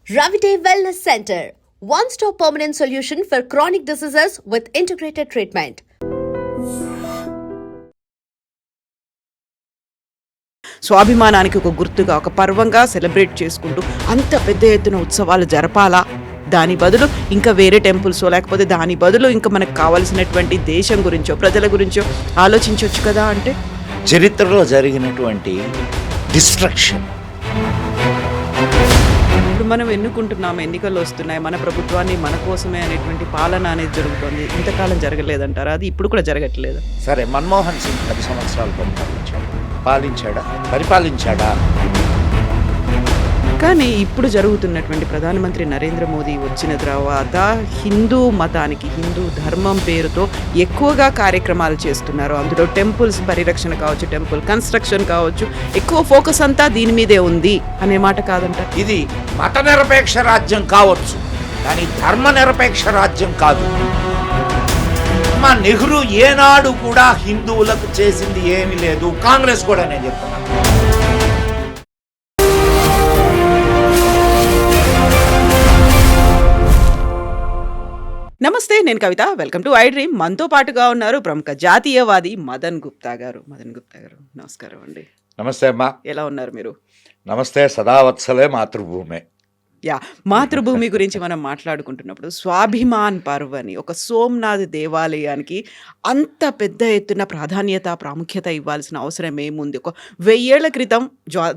Ravite Wellness Center, one-stop permanent solution for chronic diseases with integrated treatment. స్వాభిమానానికి ఒక గుర్తుగా ఒక పర్వంగా celebrate చేసుకుంటూ అంత పెద్ద ఎత్తున ఉత్సవాలు జరపాలా, దాని బదులు ఇంకా వేరే టెంపుల్స్ లేకపోతే దాని బదులు ఇంకా మనకు కావాల్సినటువంటి దేశం గురించో ప్రజల గురించో ఆలోచించవచ్చు కదా అంటే చరిత్రలో జరిగినటువంటి డిస్ట్రక్షన్. ఇప్పుడు మనం ఎన్నుకుంటున్నాం, ఎన్నికలు వస్తున్నాయి, మన ప్రభుత్వాన్ని మన కోసమే అనేటువంటి పాలన అనేది జరుగుతుంది. ఇంతకాలం జరగలేదంటారా? అది ఇప్పుడు కూడా జరగట్లేదు. సరే, మన్మోహన్ సింగ్ 10 సంవత్సరాలు పరిపాలించాడా? కానీ ఇప్పుడు జరుగుతున్నటువంటి ప్రధానమంత్రి నరేంద్ర మోదీ వచ్చిన తర్వాత హిందూ మతానికి, హిందూ ధర్మం పేరుతో ఎక్కువగా కార్యక్రమాలు చేస్తున్నారు. అందులో టెంపుల్స్ పరిరక్షణ కావచ్చు, టెంపుల్ కన్స్ట్రక్షన్ కావచ్చు, ఎక్కువ ఫోకస్ అంతా దీని మీదే ఉంది అనే మాట కాదంట. ఇది మత నిరపేక్ష రాజ్యం కావచ్చు, కానీ ధర్మ నిరపేక్ష రాజ్యం కాదు. మా నెహ్రూ ఏనాడు కూడా హిందువులకు చేసింది ఏమీ లేదు. కాంగ్రెస్ కూడా నేను చెప్తున్నాను. నమస్తే, నేను Kavitha. Welcome to I Dream. మనతో పాటుగా ఉన్నారు ప్రముఖ జాతీయవాది మదన్ గుప్తా గారు. నమస్కారం అండి. నమస్తే అమ్మా. ఎలా ఉన్నారు మీరు? నమస్తే. సదావత్సలే మాతృభూమే. మాతృభూమి గురించి మనం మాట్లాడుకుంటున్నప్పుడు స్వాభిమాన్ పర్వ్ అని ఒక సోమనాథ్ దేవాలయానికి అంత పెద్ద ఎత్తున ప్రాధాన్యత, ప్రాముఖ్యత ఇవ్వాల్సిన అవసరం ఏముంది? ఒక 1000 ఏళ్ల క్రితం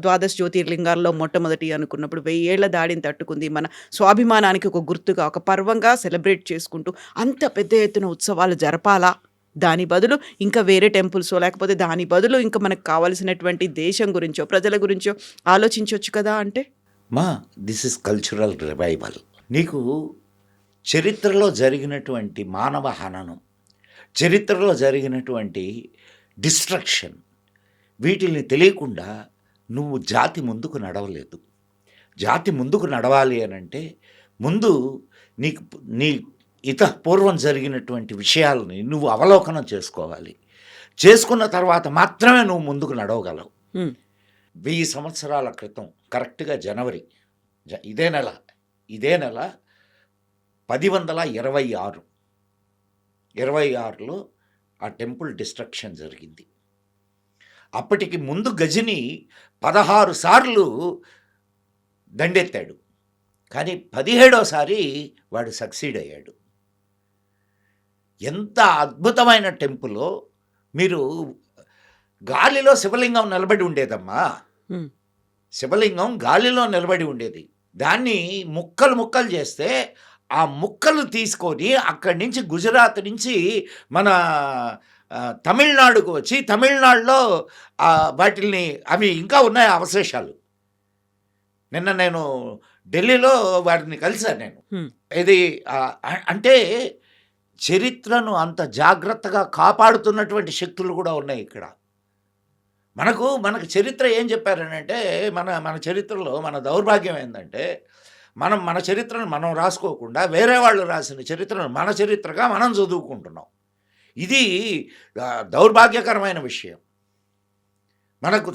ద్వాదశ జ్యోతిర్లింగాల్లో మొట్టమొదటి అనుకున్నప్పుడు 1000 ఏళ్ల దాడిని తట్టుకుంది. మన స్వాభిమానానికి ఒక గుర్తుగా ఒక పర్వంగా సెలబ్రేట్ చేసుకుంటూ అంత పెద్ద ఎత్తున ఉత్సవాలు జరపాలా, దాని బదులు ఇంకా వేరే టెంపుల్స్ లేకపోతే దాని బదులు ఇంకా మనకు కావాల్సినటువంటి దేశం గురించో ప్రజల గురించో ఆలోచించవచ్చు కదా అంటే దిస్ ఇస్ కల్చరల్ రివైవల్. నీకు చరిత్రలో జరిగినటువంటి మానవ హననం, చరిత్రలో జరిగినటువంటి డిస్ట్రక్షన్, వీటిని తెలియకుండా నువ్వు జాతి ముందుకు నడవలేదు. జాతి ముందుకు నడవాలి అని అంటే ముందు నీ పూర్వం జరిగినటువంటి విషయాలని నువ్వు అవలోకనం చేసుకోవాలి. చేసుకున్న తర్వాత మాత్రమే నువ్వు ముందుకు నడవగలవు. 1000 సంవత్సరాల క్రితం కరెక్ట్గా జనవరి ఇదే నెల 1026లో ఆ టెంపుల్ డిస్ట్రక్షన్ జరిగింది. అప్పటికి ముందు గజని 16 సార్లు దండెత్తాడు, కానీ 17వసారి వాడు సక్సీడ్ అయ్యాడు. ఎంత అద్భుతమైన టెంపుల్లో! మీరు గాలిలో శివలింగం నిలబడి ఉండేదమ్మా. శివలింగం గాలిలో నిలబడి ఉండేది. దాన్ని ముక్కలు చేస్తే ఆ ముక్కలు తీసుకొని అక్కడి నుంచి గుజరాత్ నుంచి మన తమిళనాడుకు వచ్చి తమిళనాడులో వాటిల్ని అవి ఇంకా ఉన్నాయి అవశేషాలు. నిన్న నేను ఢిల్లీలో వాటిని కలిశాను నేను. ఇది అంటే చరిత్రను అంత జాగ్రత్తగా కాపాడుతున్నటువంటి శక్తులు కూడా ఉన్నాయి ఇక్కడ. మనకు చరిత్ర ఏం చెప్పారనంటే, మన చరిత్రలో మన దౌర్భాగ్యం ఏంటంటే, మన చరిత్రను మనం రాసుకోకుండా వేరే వాళ్ళు రాసిన చరిత్రను మన చరిత్రగా మనం చదువుకుంటున్నాం. ఇది దౌర్భాగ్యకరమైన విషయం. మనకు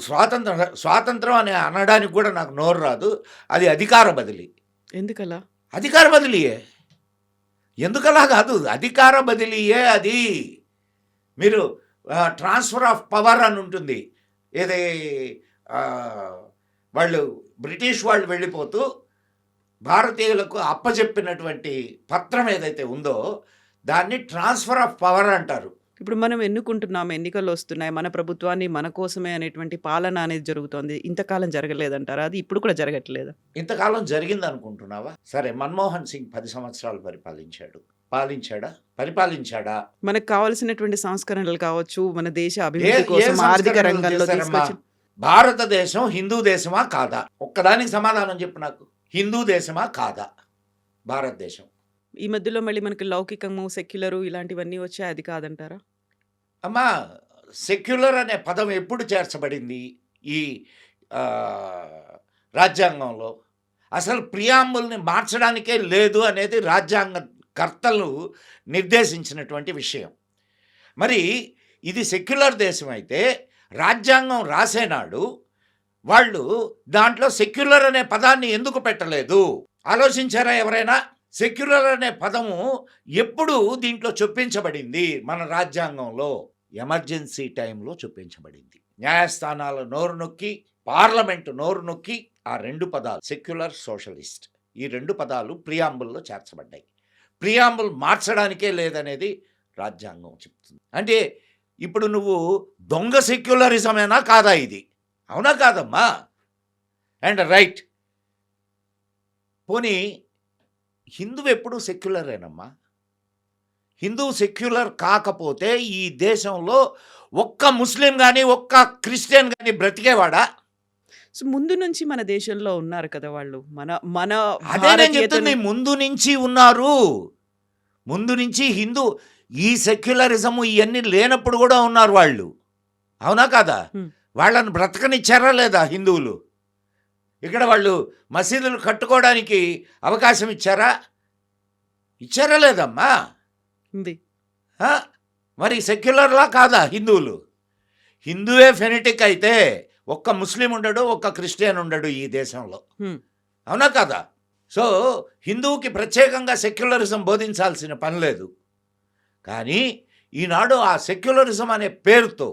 స్వాతంత్రం అని అనడానికి కూడా నాకు నోరు రాదు. అది అధికార బదిలీ. ఎందుకలా? అధికార బదిలీయే. ఎందుకలా కాదు, అధికార బదిలీయే అది. మీరు ట్రాన్స్ఫర్ ఆఫ్ పవర్ అని ఉంటుంది. ఏదే బ్రిటిష్ వాళ్ళు వెళ్ళిపోతూ భారతీయులకు అప్పచెప్పినటువంటి పత్రం ఏదైతే ఉందో దాన్ని ట్రాన్స్ఫర్ ఆఫ్ పవర్ అంటారు. ఇప్పుడు మనం ఎన్నుకుంటున్నాం, ఎన్నికలు వస్తున్నాయి, మన ప్రభుత్వాన్ని మన కోసమే అనేటువంటి పాలన అనేది జరుగుతోంది. ఇంతకాలం జరగలేదంటారా? అది ఇప్పుడు కూడా జరగట్లేదు. ఇంతకాలం జరిగింది అనుకుంటున్నావా? సరే, మన్మోహన్ సింగ్ 10 సంవత్సరాలు పరిపాలించాడా? మనకు కావాల్సినటువంటి సంస్కరణలు కావచ్చు, మన దేశ అభివృద్ధి కోసం ఆర్థిక రంగంలో భారతదేశం హిందూ దేశమా కాదా? ఒక్కదానికి సమాధానం చెప్పు నాకు. హిందూ దేశమా కాదా భారతదేశం? ఈ మధ్యలో మళ్ళీ మనకి లౌకికము, సెక్యులరు ఇలాంటివన్నీ వచ్చాయి, అది కాదంటారా? అమ్మా, సెక్యులర్ అనే పదం ఎప్పుడు చేర్చబడింది ఈ రాజ్యాంగంలో? అసలు ప్రియాంబుల్ని మార్చడానికే లేదు అనేది రాజ్యాంగ కర్తలు నిర్దేశించినటువంటి విషయం. మరి ఇది సెక్యులర్ దేశం అయితే రాజ్యాంగం రాసేనాడు వాళ్ళు దాంట్లో సెక్యులర్ అనే పదాన్ని ఎందుకు పెట్టలేదు? ఆలోచించారా ఎవరైనా? సెక్యులర్ అనే పదము ఎప్పుడు దీంట్లో చొప్పించబడింది? మన రాజ్యాంగంలో ఎమర్జెన్సీ టైంలో చొప్పించబడింది. న్యాయస్థానాల నోరు నొక్కి, పార్లమెంటు నోరు నొక్కి ఆ 2 పదాలు సెక్యులర్, సోషలిస్ట్, ఈ 2 పదాలు ప్రియాంబుల్లో చేర్చబడ్డాయి. ప్రియాంబుల్ మార్చడానికే లేదనేది రాజ్యాంగం చెప్తుంది. అంటే ఇప్పుడు నువ్వు దొంగ సెక్యులరిజమేనా కాదా ఇది? అవునా కాదమ్మా? అండ్ రైట్, పోనీ హిందువు ఎప్పుడు సెక్యులరేనమ్మా. హిందువు సెక్యులర్ కాకపోతే ఈ దేశంలో ఒక్క ముస్లిం కానీ ఒక్క క్రిస్టియన్ కానీ బ్రతికేవాడా? సో ముందు నుంచి మన దేశంలో ఉన్నారు కదా వాళ్ళు. మన మన అదే నేను చెప్తుంది, భారతీయతను ముందు నుంచి ఉన్నారు. ముందు నుంచి హిందూ ఈ సెక్యులరిజము ఇవన్నీ లేనప్పుడు కూడా ఉన్నారు వాళ్ళు. అవునా కాదా? హ్మ్. వాళ్ళని బ్రతకనిచ్చారా లేదా హిందువులు? ఇక్కడ వాళ్ళు మసీదులు కట్టుకోవడానికి అవకాశం ఇచ్చారా? ఇచ్చారా లేదమ్మా? ఉంది. ఆ? మరి సెక్యులర్లా కాదా హిందువులు? హిందువే ఫెనటిక్ అయితే ఒక్క ముస్లిం ఉండడు, ఒక్క క్రిస్టియన్ ఉండడు ఈ దేశంలో. హ్మ్. అవునా కదా? సో హిందువుకి ప్రత్యేకంగా సెక్యులరిజం బోధించాల్సిన పని లేదు. కానీ ఈనాడు ఆ సెక్యులరిజం అనే పేరుతో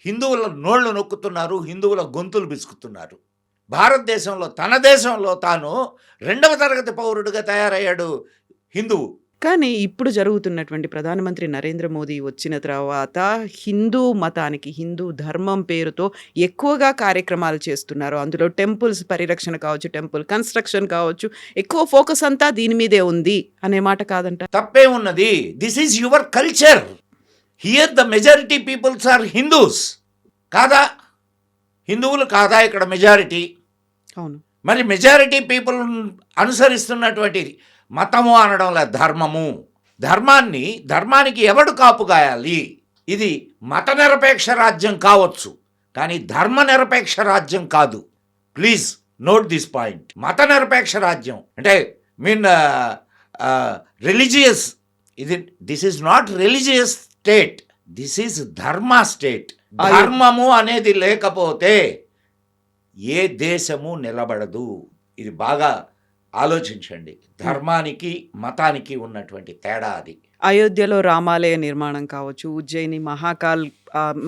హిందువుల నోళ్లు నొక్కుతున్నారు, హిందువుల గొంతులు బిసుకుతున్నారు. భారతదేశంలో తన దేశంలో తాను 2వ తరగతి పౌరుడిగా తయారయ్యాడు హిందువు. కానీ ఇప్పుడు జరుగుతున్నటువంటి ప్రధానమంత్రి నరేంద్ర మోదీ వచ్చిన తర్వాత హిందూ మతానికి, హిందూ ధర్మం పేరుతో ఎక్కువగా కార్యక్రమాలు చేస్తున్నారు. అందులో టెంపుల్స్ పరిరక్షణ కావచ్చు, టెంపుల్ కన్స్ట్రక్షన్ కావచ్చు, ఎక్కువ ఫోకస్ అంతా దీని మీదే ఉంది అనే మాట కాదంట. తప్పే ఉన్నది. This is your culture. Here the majority peoples are Hindus. కాదా? హిందువులు కాదా ఇక్కడ మెజారిటీ? అవును. మరి మెజారిటీ పీపుల్ అనుసరిస్తున్నటువంటి మతము అనడం లేదు, ధర్మము. ధర్మానికి ఎవడు కాపు కాయాలి? ఇది మత నిరపేక్ష రాజ్యం కావచ్చు, కానీ ధర్మ నిరపేక్ష రాజ్యం కాదు. Please note this point. మత నిరపేక్ష రాజ్యం అంటే religious, this is not religious state, this is ధర్మ స్టేట్. ధర్మము అనేది లేకపోతే ఏ దేశము నిలబడదు. ఇది బాగా ఆలోచించండి. ధర్మానికి మతానికి ఉన్నటువంటి తేడా అది. అయోధ్యలో రామాలయ నిర్మాణం కావచ్చు, ఉజ్జయిని మహాకాల్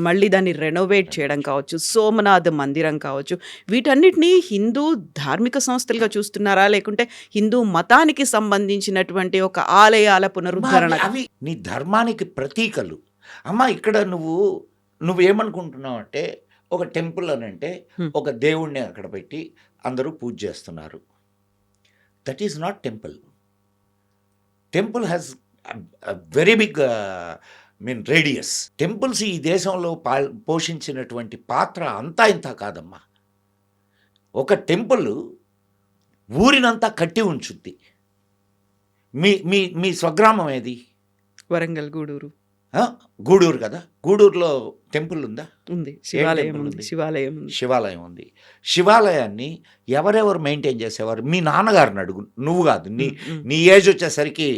మళ్ళీ దాన్ని రెనోవేట్ చేయడం కావచ్చు, సోమనాథ్ మందిరం కావచ్చు, వీటన్నిటినీ హిందూ ధార్మిక సంస్థలుగా చూస్తున్నారా, లేకుంటే హిందూ మతానికి సంబంధించినటువంటి ఒక ఆలయాల పునరుద్ధరణ? అవి నీ ధర్మానికి ప్రతీకలు. అమ్మా, ఇక్కడ నువ్వేమనుకుంటున్నావు అంటే ఒక టెంపుల్ అని అంటే ఒక దేవుణ్ణి అక్కడ పెట్టి అందరూ పూజ చేస్తున్నారు. That is not temple. Temple has very big radius. Temples ఈ దేశంలో పోషించినటువంటి పాత్ర అంతా ఇంత కాదమ్మా. ఒక టెంపుల్ ఊరినంతా కట్టి ఉంచుద్ది. మీ స్వగ్రామం ఏది? వరంగల్, గూడూరు. గూడూరు కదా. గూడూరులో టెంపుల్ ఉందా? ఉంది. శివాలయం టెంపుల్ ఉంది. ఉంది? శివాలయం శివాలయం ఉంది. ఉంది. శివాలయాన్ని ఎవరెవరు మెయింటైన్ చేసేవారు? మీ నాన్నగారిని అడుగు, నువ్వు కాదు. నీ ఏజ్ వచ్చేసరికి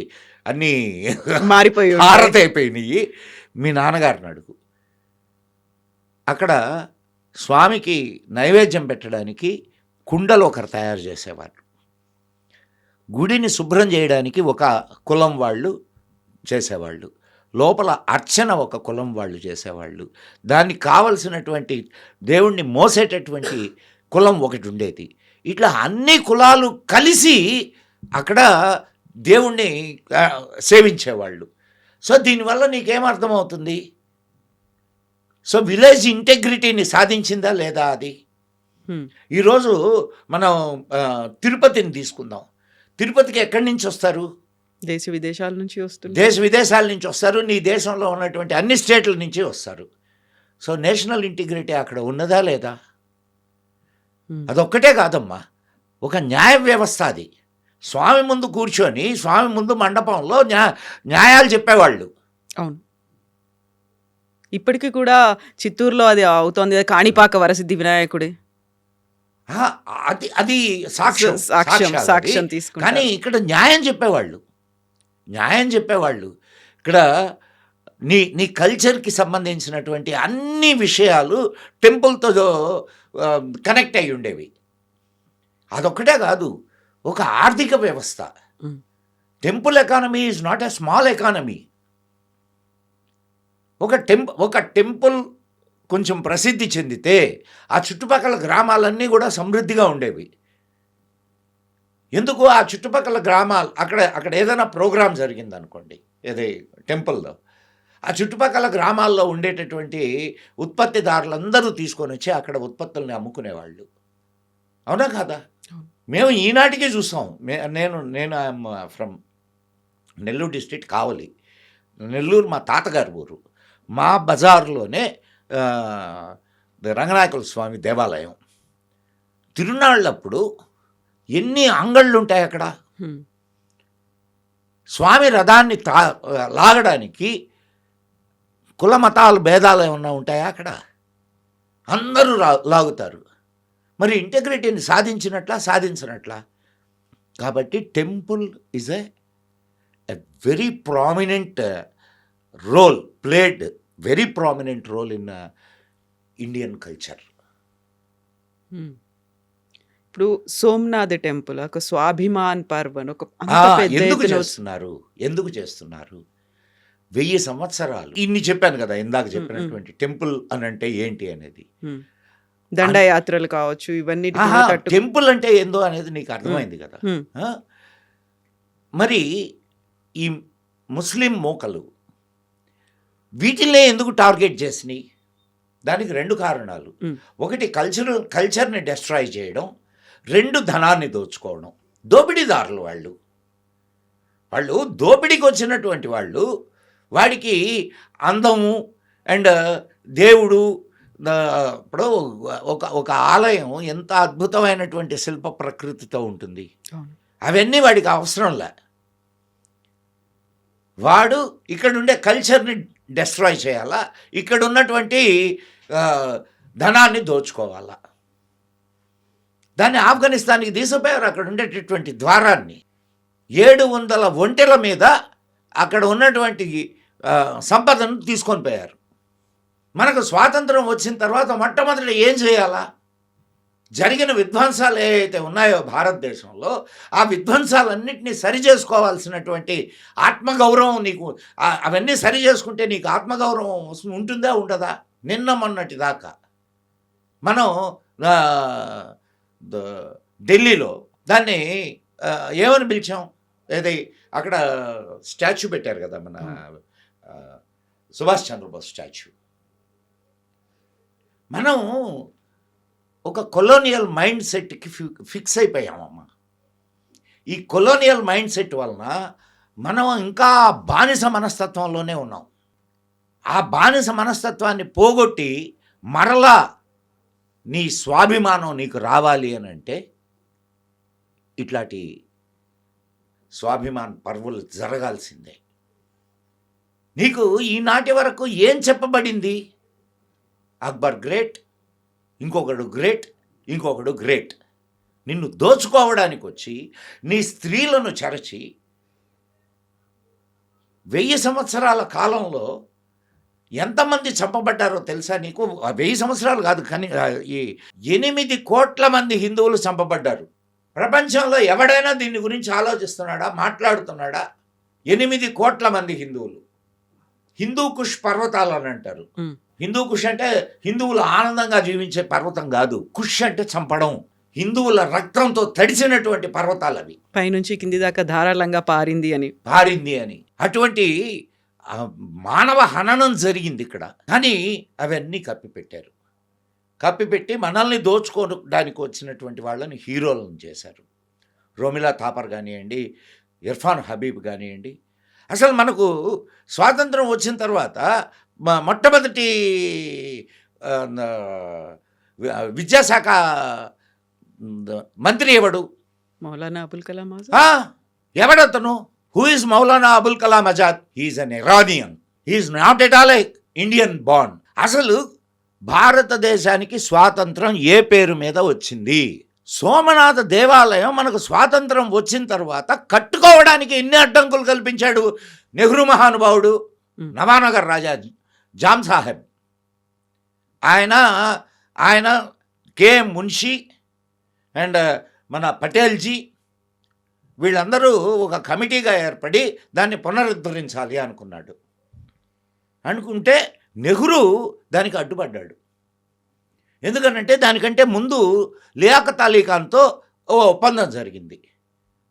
అన్నీ మారిపోయి ఉన్నాయి. హారతైపోయినాయి. మీ నాన్నగారిని అడుగు. అక్కడ స్వామికి నైవేద్యం పెట్టడానికి కుండలు ఒకరు తయారు చేసేవారు. గుడిని శుభ్రం చేయడానికి ఒక కులం వాళ్ళు చేసేవాళ్ళు. లోపల అర్చన ఒక కులం వాళ్ళు చేసేవాళ్ళు. దానికి కావలసినటువంటి దేవుణ్ణి మోసేటటువంటి కులం ఒకటి ఉండేది. ఇట్లా అన్ని కులాలు కలిసి అక్కడ దేవుణ్ణి సేవించేవాళ్ళు. సో దీనివల్ల నీకేమర్థమవుతుంది? సో విలేజ్ ఇంటెగ్రిటీని సాధించిందా లేదా అది? ఈరోజు మనం తిరుపతిని తీసుకుందాం. తిరుపతికి ఎక్కడి నుంచి వస్తారు? దేశ విదేశాల నుంచి వస్తుంది. దేశ విదేశాల నుంచి వస్తారు. నీ దేశంలో ఉన్నటువంటి అన్ని స్టేట్ల నుంచి వస్తారు. సో నేషనల్ ఇంటిగ్రిటీ అక్కడ ఉన్నదా లేదా? అదొక్కటే కాదమ్మా, ఒక న్యాయ వ్యవస్థ అది. స్వామి ముందు కూర్చొని, స్వామి ముందు మండపంలో న్యాయాలు చెప్పేవాళ్ళు. అవును. ఇప్పటికీ కూడా చిత్తూరులో అది అవుతోంది. కాణిపాక వరసిద్ధి వినాయకుడే. అది సాక్ష్యం తీసుకుంటారు. కానీ ఇక్కడ న్యాయం చెప్పేవాళ్ళు. ఇక్కడ నీ కల్చర్కి సంబంధించినటువంటి అన్ని విషయాలు టెంపుల్తో కనెక్ట్ అయి ఉండేవి. అదొక్కటే కాదు, ఒక ఆర్థిక వ్యవస్థ. Temple economy is not a small economy. ఒక టెంపుల్ కొంచెం ప్రసిద్ధి చెందితే ఆ చుట్టుపక్కల గ్రామాలన్నీ కూడా సమృద్ధిగా ఉండేవి. ఎందుకు ఆ చుట్టుపక్కల గ్రామాలు అక్కడ ఏదైనా ప్రోగ్రాం జరిగిందనుకోండి, ఏదే టెంపుల్లో, ఆ చుట్టుపక్కల గ్రామాల్లో ఉండేటటువంటి ఉత్పత్తిదారులందరూ తీసుకొని వచ్చి అక్కడ ఉత్పత్తుల్ని అమ్ముకునేవాళ్ళు. అవునా కాదా? మేము ఈనాటికి చూస్తాం. నేను ఐఎమ్ ఫ్రమ్ నెల్లూరు డిస్ట్రిక్ట్, కావలి. నెల్లూరు మా తాతగారి ఊరు. మా బజార్లోనే రంగనాయకుల స్వామి దేవాలయం. తిరునాళ్ళప్పుడు ఎన్ని అంగళ్ళు ఉంటాయి అక్కడ. స్వామి రథాన్ని లాగడానికి కుల మతాలు భేదాలు ఏమన్నా ఉంటాయా అక్కడ? అందరూ లాగుతారు. మరి ఇంటెగ్రిటీని సాధించినట్లా? కాబట్టి temple is a very prominent role played, very prominent role in Indian culture. ఇప్పుడు సోమనాథ్ టెంపుల్ ఒక స్వాభిమాన్ పర్వ్ అని ఒక ఎందుకు చేస్తున్నారు? 1000 సంవత్సరాలు ఇన్ని చెప్పాను కదా ఇందాక చెప్పినటువంటి. టెంపుల్ అని అంటే ఏంటి అనేది, దండయాత్రలు కావచ్చు, ఇవన్నీ. టెంపుల్ అంటే ఏందో అనేది నీకు అర్థమైంది కదా. మరి ఈ ముస్లిం మోకలు వీటిల్నే ఎందుకు టార్గెట్ చేసినాయి? దానికి 2 కారణాలు. ఒకటి కల్చర్ని డెస్ట్రాయ్ చేయడం, 2 ధనాన్ని దోచుకోవడం. దోపిడీదారులు వాళ్ళు దోపిడీకి వచ్చినటువంటి వాళ్ళు. వాడికి అందము అండ్ దేవుడు. ఇప్పుడు ఒక ఆలయం ఎంత అద్భుతమైనటువంటి శిల్ప ప్రకృతితో ఉంటుంది, అవన్నీ వాడికి అవసరంలే. వాడు ఇక్కడ ఉండే కల్చర్ని డెస్ట్రాయ్ చేయాలా, ఇక్కడ ఉన్నటువంటి ధనాన్ని దోచుకోవాలా. దాన్ని ఆఫ్ఘనిస్తాన్కి తీసుకుపోయారు. అక్కడ ఉండేటటువంటి ద్వారాన్ని 700 ఒంటెల మీద అక్కడ ఉన్నటువంటి సంపదను తీసుకొని పోయారు. మనకు స్వాతంత్రం వచ్చిన తర్వాత మొట్టమొదటి ఏం చేయాలా? జరిగిన విధ్వంసాలు ఏవైతే ఉన్నాయో భారతదేశంలో, ఆ విధ్వంసాలన్నింటినీ సరి చేసుకోవాల్సినటువంటి ఆత్మగౌరవం నీకు, అవన్నీ సరి చేసుకుంటే నీకు ఆత్మగౌరవం ఉంటుందా ఉండదా? నిన్న మొన్నటి దాకా మనం ఢిల్లీలో దాన్ని ఏమని పిలిచాం? ఏది అక్కడ స్టాచ్యూ పెట్టారు కదా, మన సుభాష్ చంద్రబోస్ స్టాచ్యూ. మనం ఒక కొలోనియల్ మైండ్ సెట్కి ఫిక్స్ అయిపోయామమ్మా. ఈ కొలోనియల్ మైండ్ సెట్ వలన మనం ఇంకా బానిస మనస్తత్వంలోనే ఉన్నాం. ఆ బానిస మనస్తత్వాన్ని పోగొట్టి మరలా నీ స్వాభిమానం నీకు రావాలి అని అంటే ఇట్లాంటి స్వాభిమాన్ పర్వులు జరగాల్సిందే. నీకు ఈనాటి వరకు ఏం చెప్పబడింది? అక్బర్ గ్రేట్, ఇంకొకడు గ్రేట్. నిన్ను దోచుకోవడానికి వచ్చి నీ స్త్రీలను చెరచి 1000 సంవత్సరాల కాలంలో ఎంతమంది చంపబడ్డారో తెలుసా నీకు? 1000 సంవత్సరాలు కాదు, కానీ 8 కోట్ల మంది హిందువులు చంపబడ్డారు. ప్రపంచంలో ఎవడైనా దీని గురించి ఆలోచిస్తున్నాడా, మాట్లాడుతున్నాడా? 8 కోట్ల మంది హిందువులు. హిందూ కుష్ పర్వతాలు అని అంటారు. హిందూ కుష్ అంటే హిందువులు ఆనందంగా జీవించే పర్వతం కాదు. కుష్ అంటే చంపడం. హిందువుల రక్తంతో తడిసినటువంటి పర్వతాలు అవి. పైనుంచి కింది దాకా ధారాళంగా పారింది అని అటువంటి మానవ హననం జరిగింది ఇక్కడ. కానీ అవన్నీ కప్పిపెట్టారు. కప్పిపెట్టి మనల్ని దోచుకోవడానికి వచ్చినటువంటి వాళ్ళని హీరోలను చేశారు. రోమిలా థాపర్ కానివ్వండి, ఇర్ఫాన్ హబీబ్ కానివ్వండి. అసలు మనకు స్వాతంత్రం వచ్చిన తర్వాత మొట్టమొదటి విద్యాశాఖ మంత్రి ఎవడు? మౌలానా అబుల్ కలాం ఆజాద్. ఎవడతను? Who is Maulana Abul Kalam Azad? He's an Iranian. He's not at all Indian born. అసలు భారతదేశానికి స్వాతంత్రం ఏ పేరు మీద వచ్చింది? సోమనాథ దేవాలయం మనకు స్వాతంత్రం వచ్చిన తర్వాత కట్టుకోవడానికి ఎన్ని అడ్డంకులు కల్పించాడు నెహ్రూ మహానుభావుడు. నవానగర్ రాజా జామ్ సాహెబ్, ఆయన కే మున్షి అండ్ మన పటేల్జీ వీళ్ళందరూ ఒక కమిటీగా ఏర్పడి దాన్ని పునరుద్ధరించాలి అనుకున్నాడు. అనుకుంటే నెహ్రూ దానికి అడ్డుపడ్డాడు. ఎందుకనంటే దానికంటే ముందు లియాఖత్ అలీ ఖాన్తో ఓ ఒప్పందం జరిగింది.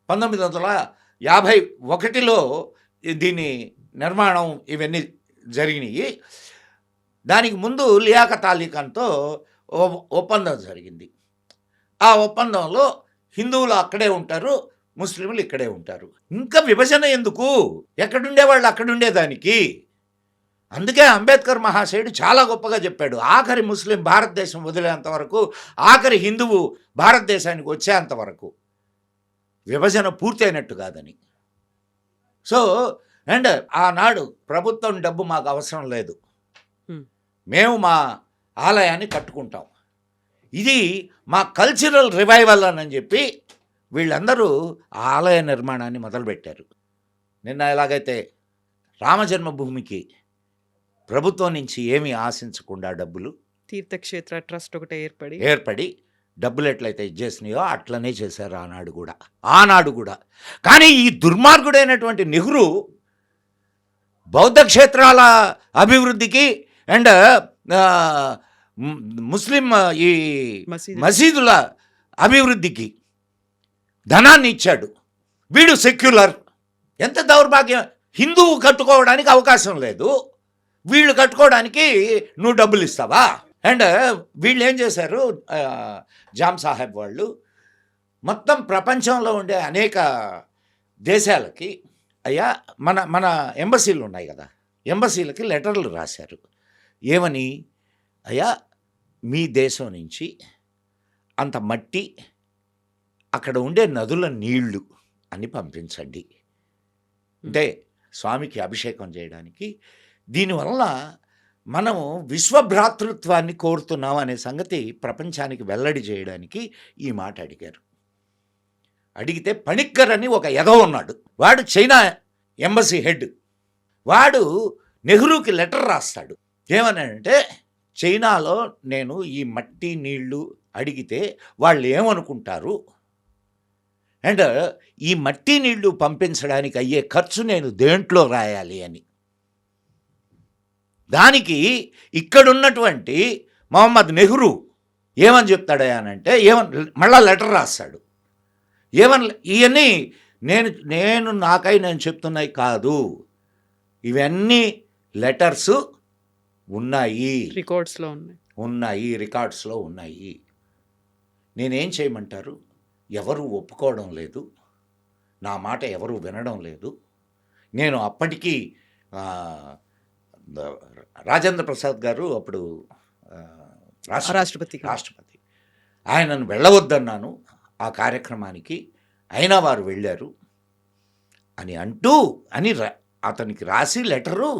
1951లో దీని నిర్మాణం ఇవన్నీ జరిగినాయి. దానికి ముందు లియాఖత్ అలీ ఖాన్తో ఒప్పందం జరిగింది. ఆ ఒప్పందంలో హిందువులు అక్కడే ఉంటారు, ముస్లింలు ఇక్కడే ఉంటారు. ఇంకా విభజన ఎందుకు? ఎక్కడుండేవాళ్ళు అక్కడుండేదానికి. అందుకే అంబేద్కర్ మహాశయుడు చాలా గొప్పగా చెప్పాడు, ఆఖరి ముస్లిం భారతదేశం వదిలేంత వరకు, ఆఖరి హిందువు భారతదేశానికి వచ్చేంత వరకు విభజన పూర్తయినట్టు కాదని. సో అండ్ ఆనాడు ప్రభుత్వం డబ్బు మాకు అవసరం లేదు, మేము మా ఆలయాన్ని కట్టుకుంటాం, ఇది మా కల్చరల్ రివైవల్ అని చెప్పి వీళ్ళందరూ ఆలయ నిర్మాణాన్ని మొదలుపెట్టారు. నిన్న ఎలాగైతే రామజన్మభూమికి ప్రభుత్వం నుంచి ఏమీ ఆశించకుండా డబ్బులు తీర్థక్షేత్ర ట్రస్ట్ ఒకటే ఏర్పడి డబ్బులు ఎట్లయితే ఇచ్చేసినాయో అట్లనే చేశారు ఆనాడు కూడా. కానీ ఈ దుర్మార్గుడైనటువంటి నెహ్రూ బౌద్ధ క్షేత్రాల అభివృద్ధికి అండ్ ముస్లిం ఈ మసీదుల అభివృద్ధికి ధనాన్ని ఇచ్చాడు. వీడు సెక్యులర్. ఎంత దౌర్భాగ్యం! హిందువు కట్టుకోవడానికి అవకాశం లేదు, వీళ్ళు కట్టుకోవడానికి నువ్వు డబ్బులు ఇస్తావా? అండ్ వీళ్ళు ఏం చేశారు, జామ్ సాహెబ్ వాళ్ళు మొత్తం ప్రపంచంలో ఉండే అనేక దేశాలకి, అయ్యా మన ఎంబసీలు ఉన్నాయి కదా, ఎంబసీలకి లెటర్లు రాశారు. ఏమని? అయ్యా మీ దేశం నుంచి అంత మట్టి, అక్కడ ఉండే నదుల నీళ్లు అని పంపించండి, అంటే స్వామికి అభిషేకం చేయడానికి. దీనివల్ల మనము విశ్వభ్రాతృత్వాన్ని కోరుతున్నాం అనే సంగతి ప్రపంచానికి వెల్లడి చేయడానికి ఈ మాట అడిగారు. అడిగితే పణిక్కర్ అని ఒక ఎదవ ఉన్నాడు, వాడు చైనా ఎంబసీ హెడ్. వాడు నెహ్రూకి లెటర్ రాస్తాడు. ఏమనంటే, చైనాలో నేను ఈ మట్టి నీళ్లు అడిగితే వాళ్ళు ఏమనుకుంటారు, అండ్ ఈ మట్టి నీళ్లు పంపించడానికి అయ్యే ఖర్చు నేను దేంట్లో రాయాలి అని. దానికి ఇక్కడున్నటువంటి మొహమ్మద్ నెహ్రూ ఏమని చెప్తాడయానంటే, మళ్ళా లెటర్ రాస్తాడు. ఇవన్నీ నేను చెప్తున్నాయి కాదు, ఇవన్నీ లెటర్స్ ఉన్నాయి, రికార్డ్స్లో ఉన్నాయి. నేనేం చేయమంటారు? ఎవరు ఒప్పుకోవడం లేదు, నా మాట ఎవరు వినడం లేదు. నేను అప్పటికీ రాజేంద్ర ప్రసాద్ గారు అప్పుడు రాష్ట్రపతి, ఆయనను వెళ్ళవద్దన్నాను ఆ కార్యక్రమానికి, అయినా వారు వెళ్ళారు అని అతనికి రాసి లెటరు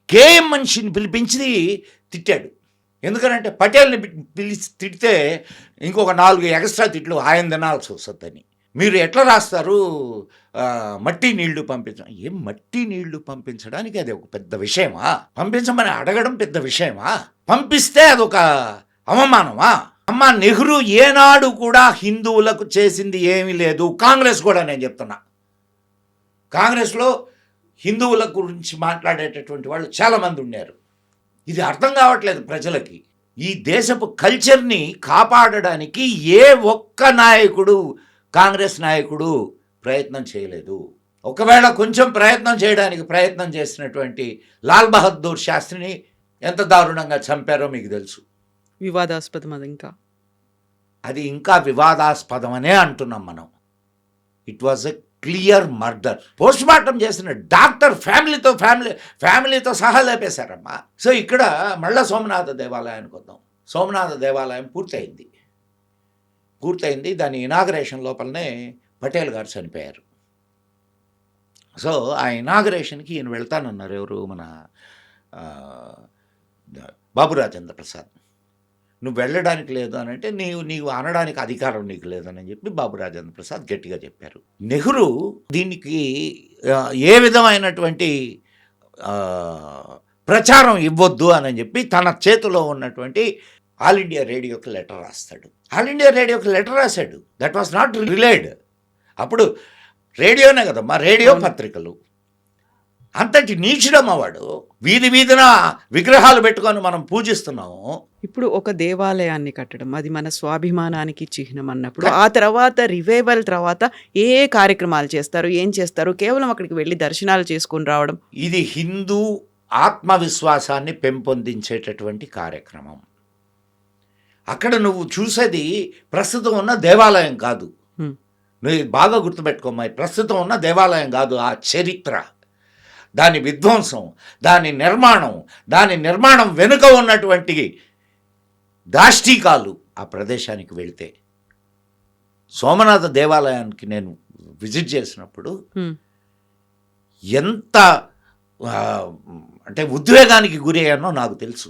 కేఎం మనిషిని పిలిపించి తిట్టాడు. ఎందుకంటే పటేల్ని పిలిచి తిడితే ఇంకొక 4 ఎక్స్ట్రా తిట్లు ఆయన తినాల్సి వస్తుందని. మీరు ఎట్లా రాస్తారు మట్టి నీళ్లు పంపించడం? ఏం మట్టి నీళ్లు పంపించడానికి అది ఒక పెద్ద విషయమా? పంపించమని అడగడం పెద్ద విషయమా? పంపిస్తే అదొక అవమానమా? అమ్మ, నెహ్రూ ఏనాడు కూడా హిందువులకు చేసింది ఏమీ లేదు. కాంగ్రెస్ కూడా, నేను చెప్తున్నా, కాంగ్రెస్లో హిందువుల గురించి మాట్లాడేటటువంటి వాళ్ళు చాలామంది ఉన్నారు. ఇది అర్థం కావట్లేదు ప్రజలకి. ఈ దేశపు కల్చర్ని కాపాడడానికి ఏ ఒక్క నాయకుడు, కాంగ్రెస్ నాయకుడు ప్రయత్నం చేయలేదు. ఒకవేళ కొంచెం ప్రయత్నం చేసినటువంటి లాల్ బహదూర్ శాస్త్రిని ఎంత దారుణంగా చంపారో మీకు తెలుసు. వివాదాస్పదం. అది ఇంకా వివాదాస్పదమనే అంటున్నాం మనం. It was a clear murder. Post mortem చేసిన డాక్టర్ ఫ్యామిలీతో సహా లేపేశారమ్మా. సో ఇక్కడ మళ్ళా సోమనాథ దేవాలయానికి వద్దాం. సోమనాథ దేవాలయం పూర్తయింది. దాని ఇనాగరేషన్ లోపలనే పటేల్ గారు చనిపోయారు. సో ఆ ఇనాగరేషన్కి ఈయన వెళ్తానన్నారు. ఎవరు? మన బాబు రాజేంద్ర ప్రసాద్. నువ్వు వెళ్ళడానికి లేదు అని అంటే నీవు అనడానికి అధికారం నీకు లేదని చెప్పి బాబు రాజేంద్ర ప్రసాద్ గట్టిగా చెప్పారు. నెహ్రూ దీనికి ఏ విధమైనటువంటి ప్రచారం ఇవ్వద్దు అని చెప్పి తన చేతిలో ఉన్నటువంటి ఆల్ ఇండియా రేడియోకి లెటర్ రాస్తాడు. ఆల్ ఇండియా రేడియోకి లెటర్ రాశాడు. That was not relayed. అప్పుడు రేడియోనే కదమ్మా, రేడియో పత్రికలు. అంతటి నీచుడమ్మ వాడు. వీధి వీధిన విగ్రహాలు పెట్టుకొని మనం పూజిస్తున్నాము. ఇప్పుడు ఒక దేవాలయాన్ని కట్టడం అది మన స్వాభిమానానికి చిహ్నం అన్నప్పుడు ఆ తర్వాత రివైవల్ తర్వాత ఏ ఏ కార్యక్రమాలు చేస్తారు, ఏం చేస్తారు? కేవలం అక్కడికి వెళ్ళి దర్శనాలు చేసుకొని రావడం. ఇది హిందూ ఆత్మవిశ్వాసాన్ని పెంపొందించేటటువంటి కార్యక్రమం. అక్కడ నువ్వు చూసేది ప్రస్తుతం ఉన్న దేవాలయం కాదు. హ్మ్. నువ్వు బాగా గుర్తుపెట్టుకోమ్మా, ప్రస్తుతం ఉన్న దేవాలయం కాదు. ఆ చరిత్ర, దాని విధ్వంసం, దాని నిర్మాణం వెనుక ఉన్నటువంటి దాష్టీకాలు. ఆ ప్రదేశానికి వెళితే సోమనాథ దేవాలయానికి నేను విజిట్ చేసినప్పుడు హ్మ్. ఎంత అంటే ఉద్వేగానికి గురి అయ్యానో నాకు తెలుసు.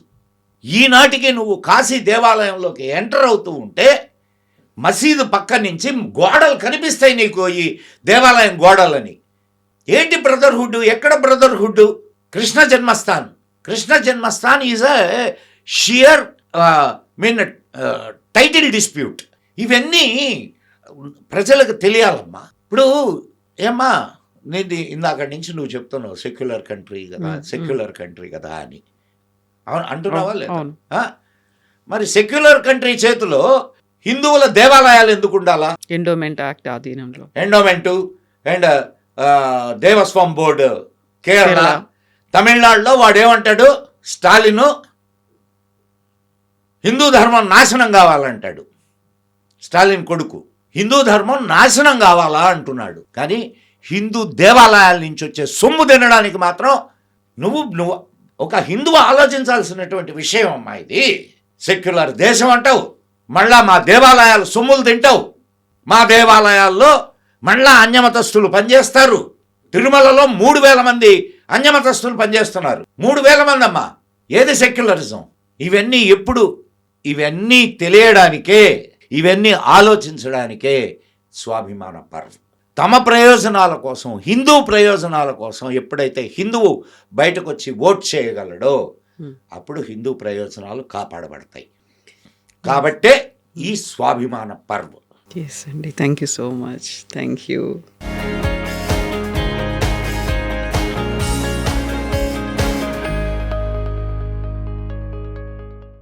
ఈనాటికి నువ్వు కాశీ దేవాలయంలోకి ఎంటర్ అవుతూ ఉంటే మసీదు పక్క నుంచి గోడలు కనిపిస్తాయి నీకు, ఈ దేవాలయం గోడలని. ఏంటి బ్రదర్హుడ్? ఎక్కడ brotherhood? Krishna Janmasthan is a shear title dispute. ఇవన్నీ ప్రజలకు తెలియాలమ్మా. ఇప్పుడు ఏమ్మా, నేను ఇందాక నుంచి నువ్వు చెప్తున్నావు సెక్యులర్ కంట్రీ కదా అని అంటున్నావా లేదా? మరి సెక్యులర్ కంట్రీ చేతిలో హిందువుల దేవాలయాలు ఎందుకు ఉండాలా? ఎండోమెంట్ యాక్ట్ ఆధీనంలో. Endowment and Devaswom board Kerala. తమిళనాడులో వాడేమంటాడు? స్టాలిన్ హిందూ ధర్మం నాశనం కావాలంటాడు. స్టాలిన్ కొడుకు హిందూ ధర్మం నాశనం కావాలా అంటున్నాడు. కానీ హిందూ దేవాలయాల నుంచి వచ్చే సొమ్ము తినడానికి మాత్రం నువ్వు ఒక హిందువు ఆలోచించాల్సినటువంటి విషయం అమ్మా ఇది. సెక్యులర్ దేశం అంటావు, మళ్ళా మా దేవాలయాలు సొమ్ములు తింటావు. మా దేవాలయాల్లో మళ్ళా అన్యమతస్తులు పనిచేస్తారు. తిరుమలలో 3,000 మంది అన్యమతస్తులు పనిచేస్తున్నారు. 3,000 మంది అమ్మా. ఏది సెక్యులరిజం? ఇవన్నీ తెలియడానికే, ఇవన్నీ ఆలోచించడానికే స్వాభిమాన పర్వ్. తమ ప్రయోజనాల కోసం, హిందూ ప్రయోజనాల కోసం ఎప్పుడైతే హిందువు బయటకు వచ్చి ఓట్ చేయగలడో అప్పుడు హిందూ ప్రయోజనాలు కాపాడబడతాయి. కాబట్టే ఈ స్వాభిమాన పర్వ్. ఎస్ అండి, thank you so much. Thank you.